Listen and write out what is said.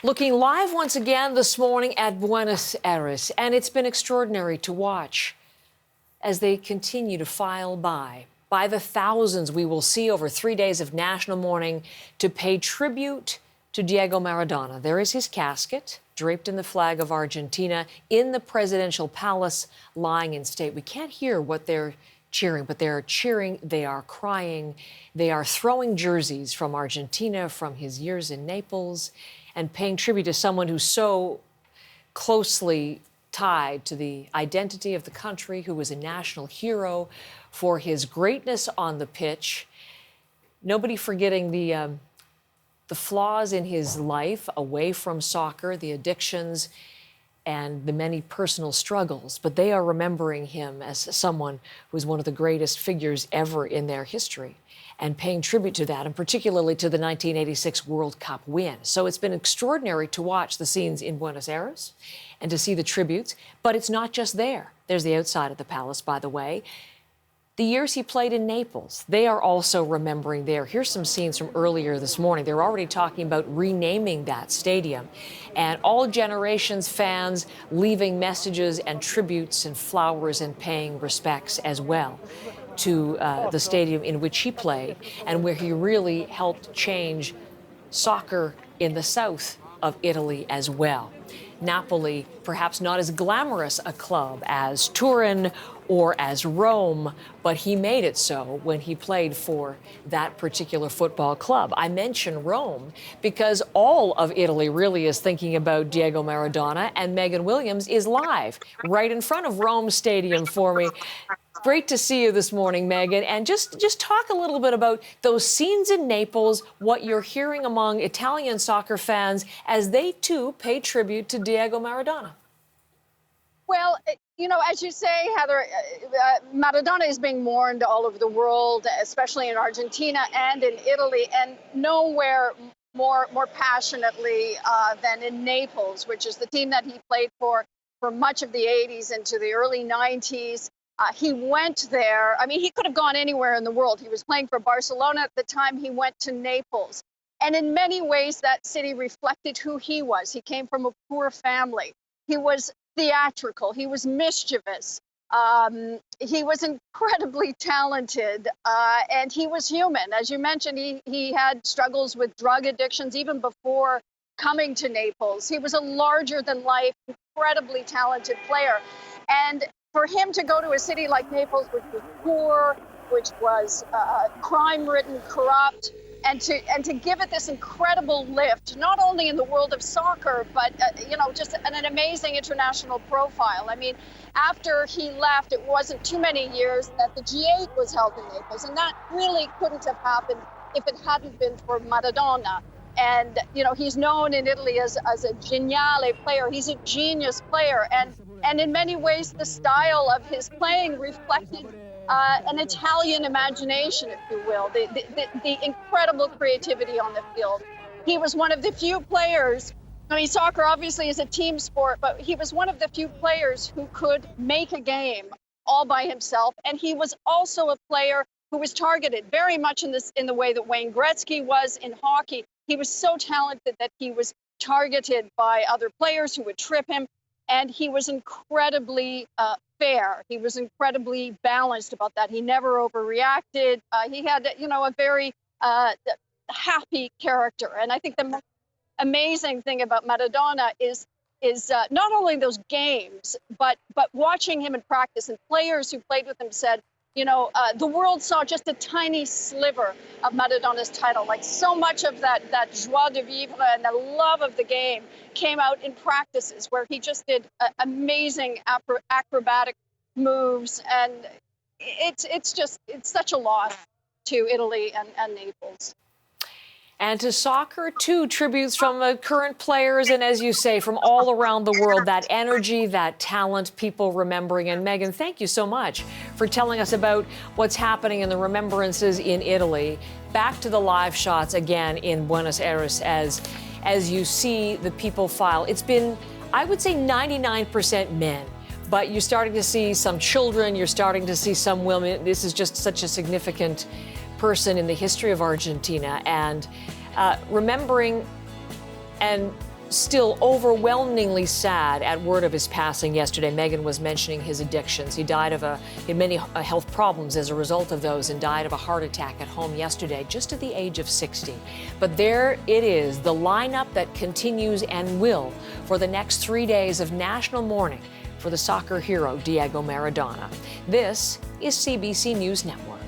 Looking live once again this morning at Beunos Aires, and it's been extraordinary to watch as they continue to file by the thousands we will see over 3 days of national mourning to pay tribute to Diego Maradona. There is his casket, draped in the flag of Argentina, in the presidential palace, lying in state. We can't hear what they're cheering, but they're cheering, they are crying, they are throwing jerseys from Argentina, from his years in Naples, and paying tribute to someone who's so closely tied to the identity of the country, who was a national hero for his greatness on the pitch. Nobody forgetting the flaws in his life away from soccer, the addictions, and the many personal struggles, but they are remembering him as someone who was one of the greatest figures ever in their history and paying tribute to that, and particularly to the 1986 World Cup win. So it's been extraordinary to watch the scenes in Beunos Aires and to see the tributes, but it's not just there. There's the outside of the palace, by the way. The years he played in Naples, they are also remembering there. Here's some scenes from earlier this morning. They're already talking about renaming that stadium. And all generations, fans leaving messages and tributes and flowers and paying respects as well to the stadium in which he played and where he really helped change soccer in the south of Italy as well. Napoli, perhaps not as glamorous a club as Turin or as Rome, but he made it so when he played for that particular football club. I mention Rome because all of Italy really is thinking about Diego Maradona, and Megan Williams is live right in front of Rome Stadium for me. Great to see you this morning, Megan. And just talk a little bit about those scenes in Naples, what you're hearing among Italian soccer fans as they, too, pay tribute to Diego Maradona. Well, you know, as you say, Heather, Maradona is being mourned all over the world, especially in Argentina and in Italy, and nowhere more passionately than in Naples, which is the team that he played for much of the 80s into the early 90s. He went there. I mean, he could have gone anywhere in the world. He was playing for Barcelona at the time. He went to Naples. And in many ways, that city reflected who he was. He came from a poor family. He was theatrical. He was mischievous. He was incredibly talented. And he was human. As you mentioned, he had struggles with drug addictions even before coming to Naples. He was a larger-than-life, incredibly talented player. And for him to go to a city like Naples, which was poor, which was crime-ridden, corrupt, and to give it this incredible lift, not only in the world of soccer, but you know, just an amazing international profile. I mean, after he left, it wasn't too many years that the G8 was held in Naples, and that really couldn't have happened if it hadn't been for Maradona. And you know, he's known in Italy as a geniale player. He's a genius player, and in many ways, the style of his playing reflected an Italian imagination, if you will, the incredible creativity on the field. He was one of the few players. I mean, soccer obviously is a team sport, but he was one of the few players who could make a game all by himself. And he was also a player who was targeted very much in the way that Wayne Gretzky was in hockey. He was so talented that he was targeted by other players who would trip him. And he was incredibly fair. He was incredibly balanced about that. He never overreacted. He had, you know, a very happy character. And I think the most amazing thing about Maradona is not only those games, but watching him in practice. And players who played with him said, you know, the world saw just a tiny sliver of Maradona's title. Like so much of that joie de vivre and the love of the game came out in practices where he just did amazing acrobatic moves. And it's such a loss to Italy and Naples. And to soccer, too, tributes from the current players and, as you say, from all around the world, that energy, that talent, people remembering. And Megan, thank you so much for telling us about what's happening in the remembrances in Italy. Back to the live shots again in Beunos Aires as you see the people file. It's been, I would say, 99% men. But you're starting to see some children, you're starting to see some women. This is just such a significant person in the history of Argentina, and remembering and still overwhelmingly sad at word of his passing yesterday. Megan was mentioning his addictions. He died of he had many health problems as a result of those and died of a heart attack at home yesterday, just at the age of 60. But there it is, the lineup that continues and will for the next 3 days of national mourning for the soccer hero Diego Maradona. This is CBC News Network.